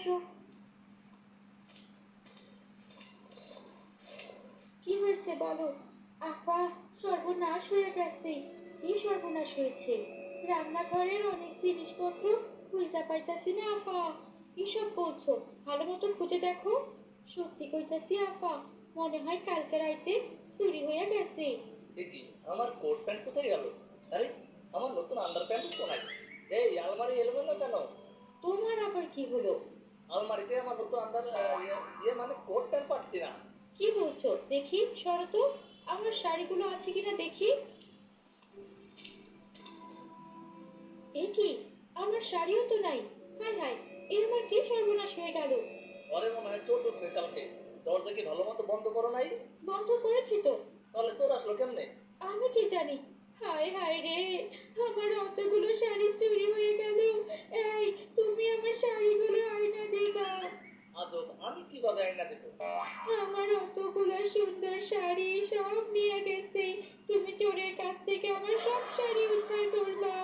আসো। কি হয়েছে বলো? আপা, সর্বনাশ হয়ে গেছে। কি সর্বনাশ হয়েছে? রান্নাঘরের অনেক জিনিসপত্র খুঁজা পাইতাছি না আপা। কি সব বলছো? ভালো মতন খুঁজে দেখো। সত্যি কইতাছি আপা, মনে হয় কালকে রাইতে চুরি হয়ে গেছে। দেখি আমার কোট প্যান্ট কোথায় গেল? আরে, আমার নতুন আন্ডার প্যান্ট তো নাই। এই আলমারি এলোমেলো কেন? তোমার আবার কি হলো? আলমারিতে আমার নতুন আন্ডার মানে কোট প্যান্ট পাচ্ছি না। কি বলছো? দেখি, সরো তো। আমার শাড়িগুলো আছে কিনা দেখি। এ কি? আমার শাড়িও তো নাই। হায় হায়, এ আমার কি সর্বনাশ হয়ে গেল! ঘরে মনে হয় চোর ঢুকছে কালকে। দরজা কি ভালো মতো বন্ধ করো নাই? বন্ধ করেছি তো। তাহলে চোর আসলো কেমনে? আমি কি জানি। হায় হায় রে, আমার অতগুলো শাড়ি চুরি হয়ে গেল। এই, তুমি আমার শাড়িগুলো আয়না দিবা। আজব, আমি কিভাবে আইনা দেবো? আমার অতগুলো সুন্দর শাড়ি সব নিয়ে গেছে। তুমি চোরের কাছ থেকে আমার সব শাড়ি উদ্ধার করবা।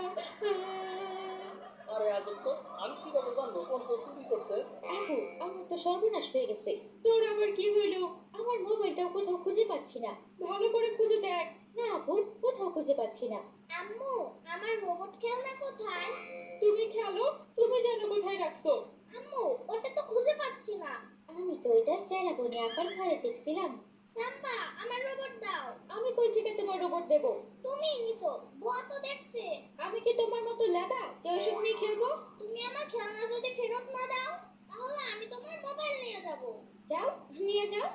আরে আজব তো, আমি কিভাবে জানবো কোন চোর চুরি করছে? আপু, আমার তো সর্বনাশ হয়ে গেছে। তোর আবার কি হইলো? আমার মোবাইলটাও কোথাও খুঁজে পাচ্ছি না। ভালো করে খুঁজে দেখ। না আপু, কোথাও খুঁজে পাচ্ছি না। আম্মু, আমার রোবট খেলনা কোথায়? তুমি খেলো, তুমি জানো কোথায় রাখছো। আম্মু, ওটা তো খুঁজে পাচ্ছি না। আমি তো এটা সেরাবনি আপার ঘরে দেখছিলাম। সাম্বা, আমার রোবট দাও। আমি কই থেকে তোমার রোবট দেব? তুমি নিছো, বুয়া তো দেখছে। আমি কি তোমার মতো লেদা যে ওইসব নিয়ে খেলবো? তুমি আমার খেলনা যদি ফেরত না দাও, তাহলে আমি তোমার মোবাইল নিয়ে যাব। যাও, নিয়ে যাও।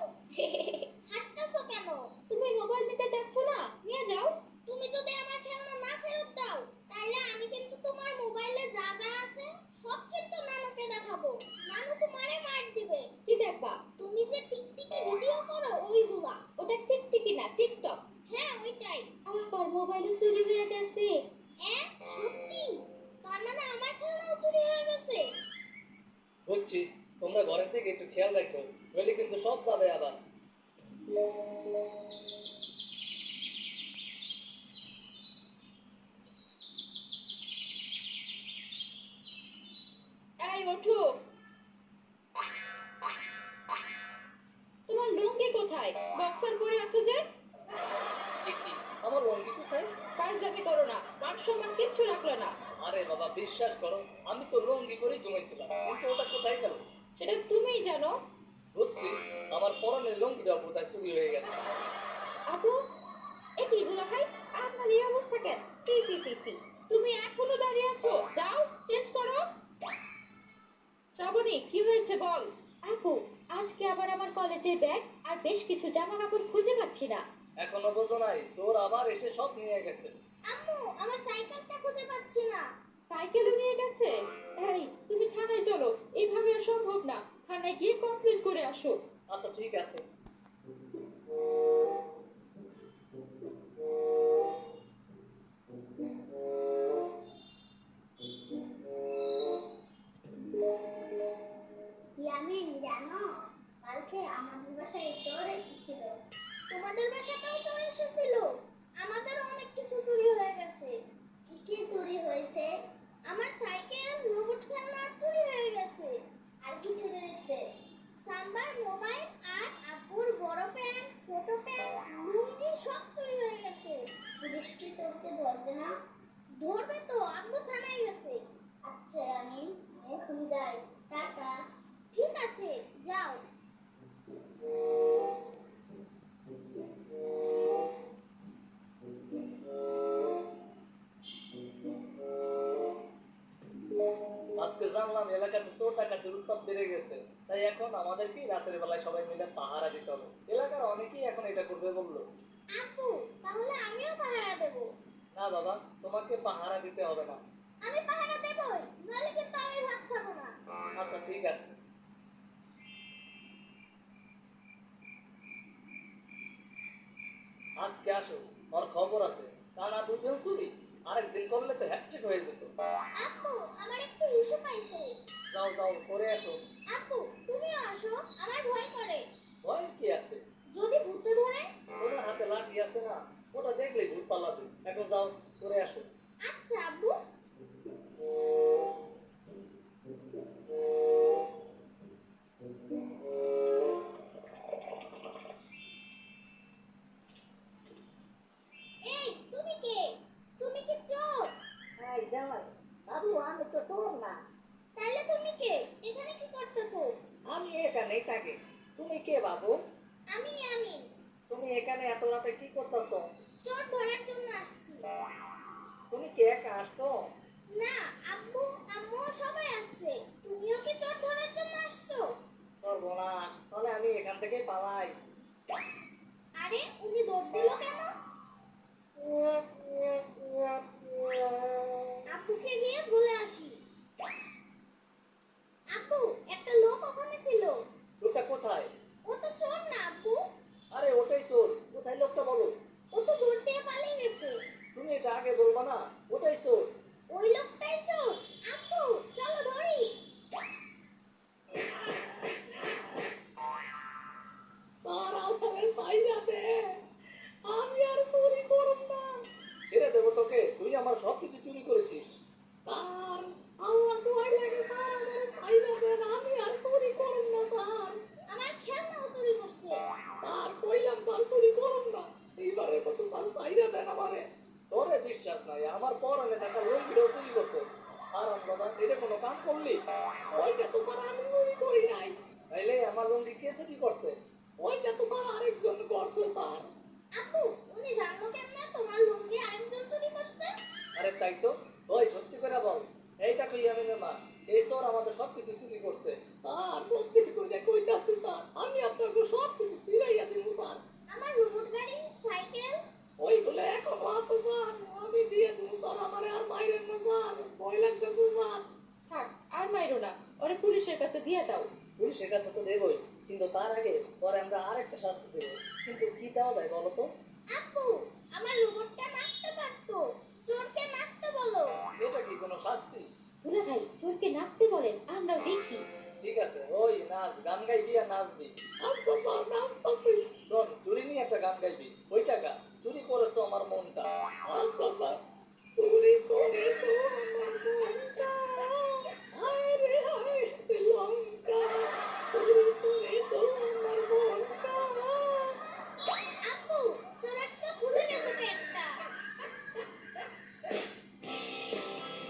হাসতেছো কেন? তুমি মোবাইল নিতে চাচ্ছ না? নিয়ে যাও। তুমি যদি আমার খেলনা না ফেরত দাও, তাহলে আমি কিন্তু তোমার মোবাইলে যা যা আছে সব কিন্তু নানুকে দেখাবো। নানু তোমারে মার দিবে। কি দেখবা? তুমি যে টিকটিকি ভিডিও করো ওইগুলা। ওটা টিকটিকি না, টিকটক। হ্যাঁ, ওইটাই। আমার মোবাইল চুরি হয়ে গেছে। হ্যাঁ, সত্যি? তার মানে আমার খেলনাও চুরি হয়ে গেছে? বুঝছি, তোমরা ঘরের থেকে একটু খেয়াল রাখো, নইলে কিন্তু সব যাবে আবার। এই ওঠো। তোমার লুঙ্গি কোথায়? বক্সার পরে আছো যে? দেখি আমার লঙ্গি কোথায়? ফাইজলামি করো না, মান সম্মান কিচ্ছু রাখলো না। আরে বাবা, বিশ্বাস করো, আমি তো লঙ্গি পরেই ঘুমাইছিলাম, কিন্তু ওটা কোথায় গেল? সেটা তুমিই জানো। বুঝছি, আমার পরনের লঙ্গিটা কোথায় চুরি হয়ে গেছে। আপু, এ কি দুলাভাই, আপনার এই অবস্থা কেন? সি সি সি সি, তুমি এখনো দাঁড়িয়ে আছো? যাও, চেঞ্জ করো। শ্রাবণী, কি হয়েছে বল। আপু, আজকে আবার আমার কলেজের ব্যাগ আর বেশ কিছু জামা কাপড় খুঁজে পাচ্ছি না। এখনো বোঝো নাই, চোর আবার এসে সব নিয়ে গেছে। আম্মু, আমার সাইকেলটা খুঁজে পাচ্ছি না। সাইকেলও নিয়ে গেছে? এই, তুমি থানায় চলো। এইভাবে আর সম্ভব না। থানায় গিয়ে কমপ্লেন করে আসো। আচ্ছা ঠিক আছে। ইয়ামিন, জানো কালকে আমাদের বাসায় চোর এসেছিল। তোমাদের বাসাতেও চোর এসেছিল? আমাদের অনেক কিছু চুরি হয়ে গেছে। কি কি চুরি হয়েছে? আমার সাইকেল, রোবট খেলনা চুরি হয়ে গেছে। আর কি চুরি হয়েছে? সাম্বার মোবাইল আর আব্বুর বড় প্যান্ট, ছোট প্যান্ট, লুঙ্গি সব চুরি হয়ে গেছে। পুলিশ কি চোরকে ধরবে না? ধরবে তো, আব্বু থানায় গেছে। আচ্ছা আমি এখন যাই, টাটা। ঠিক আছে, যাও। আজকে জানলাম এলাকাতে চোর ডাকাতের উৎপাত বেড়ে গেছে, তাই এখন আমাদেরকে রাতের বেলায় সবাই মিলে পাহারা দিতে হবে। এলাকার অনেকেই এখন এটা করবে বললো। আপু, তাহলে আমিও পাহারা দেব। না বাবা, তোমাকে পাহারা দিতে হবে না। আমি পাহারা দেবই, নইলে কিন্তু আমি ভাত খাবো না। আচ্ছা ঠিক আছে। আজকে আসো, ওর খবর আছে। টানা দুদিন চুরি, আরেকদিন করলে তো হ্যাট্রিক হয়ে যেত। আপু, আমার একটু ইস্যু পাইছে। যাও যাও, করে আসো। আপু, তুমিও আসো, আমার ভয় করে। ভয় কি আছে? যদি ভূতে ধরে? তোমার হাতে লাঠি আছে না, ওটা দেখলেই ভূত পালাবে। এখন যাও, করে আসো। আচ্ছা আব্বু। এখানে এত রাতে কি করতেছো? চোর ধরার জন্য আসছি। তুমি কি একা আসছো? না, আব্বু আম্মু সবাই আসছে। তুমিও কি চোর ধরার জন্য আসছো? সর্বনাশ, তাহলে আমি এখান থেকে পালাই। আরে উনি দৌড় দিল কেন? আব্বুকে গিয়ে বলে আসি। আব্বু, একটা লোক ওখানে ছিল। লোকটা কোথায়? ও তো চোর না আব্বু। আরে ওটাই চোর। কোথায় লোকটা বলো? ও তো দৌড় দিয়ে পালিয়ে গেছে। তুমি এটা আগে বলবা না? ওটাই চোর। ওই লোকটাই চোর। আব্বু, চলো ধরি। স্যার, আমারে ছাইড়া দে। আমি আর চুরি করব না। ছেড়ে দেবো তোকে? তুই আমার সবকিছু চুরি করেছিস। স্যার, আল্লাহ দোহাই লাগে স্যার, আমারে ছাইড়া দেন। আমি আর চুরি করব না স্যার। আমার খেলনাও চুরি করছে। স্যার, কইলাম তো আর চুরি করব না। এইবারের মতো স্যার ছাইড়া দেন আমারে। তোরে বিশ্বাস নাই, আমার পরনে থাকা লুঙ্গিটাও চুরি করছে। আর আমরা এটা কোনো কাজ করলি? ওইটা তো স্যার আমি চুরি করি নাই। তাইলে আমার লুঙ্গি কে চুরি করছে? ওইটা তো স্যার আরেকজন করছে স্যার। আব্বু, উনি জানলো কেমনে তোমার লুঙ্গি আরেকজন চুরি করছে? আরে তাই তো। ওই সত্যি করে বল, এইটা কই আমি মা? এই চোর আমাদের সবকিছু চুরি করছে। স্যার, সত্যি করে কইতাছি স্যার, আমি আপনাকে সবকিছু ফিরাইয়া দিব স্যার। আমার রোবট গাড়ি, সাইকেল। ওইগুলো এখন আছে স্যার, আমি দিয়ে দিব স্যার। আমারে আর মাইরেন না স্যার, ভয় লাগতেছে স্যার। থাক, আর মাইরো না, ওরে পুলিশের কাছে দিয়ে দাও। পুলিশের কাছে তো দেবই, কিন্তু তার আগে পরে আমরা আরেকটা শাস্তি দেব। কিন্তু কি দেওয়া যায় বলো তো? আব্বু, আমার রোবটটা নাচতে পারতো। চোরকে নাচতে বলো। এটা কি কোনো শাস্তি? দুলা ভাই, চোরকে নাচতে বলেন, আমরাও দেখি। ঠিক আছে, ওই নাচ, গান গাইবি আর নাচবি। আচ্ছা স্যার, নাচতাছি। শোন, চুরি নিয়ে একটা গান গাইবি, ওই টাকা